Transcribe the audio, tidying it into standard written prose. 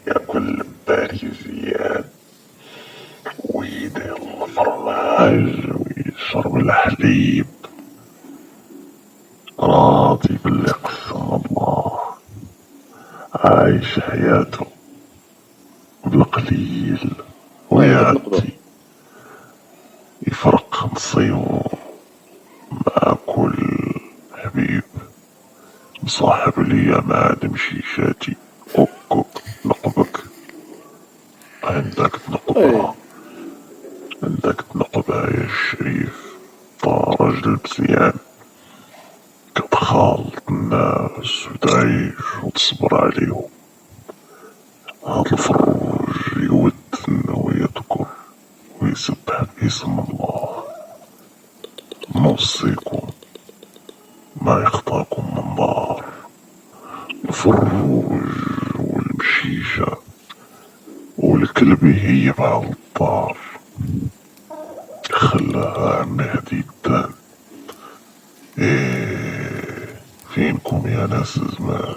ياكل باريزيات ويدير الفرماج ويشرب الحليب، راضي باللي قسم الله، عايش حياته بالقليل ويعدي، يفرق نصيبه مع كل حبيب، مصاحب ليا مع مشيشاتي. أوكوك نقبك، عندك تنقبها، عندك تنقبها يا شريف، طا راجل مزيان كتخالط الناس وتعيش وتصبر عليهم. هاد الفروج يودن ويذكر ويسبح باسم الله، نوصيكم ما يخطاكم من ضار. الفروج والمشيشة والكلب يهيب على الدار، خلاها عمي هديدان. ايه فينكم يا ناس زمان؟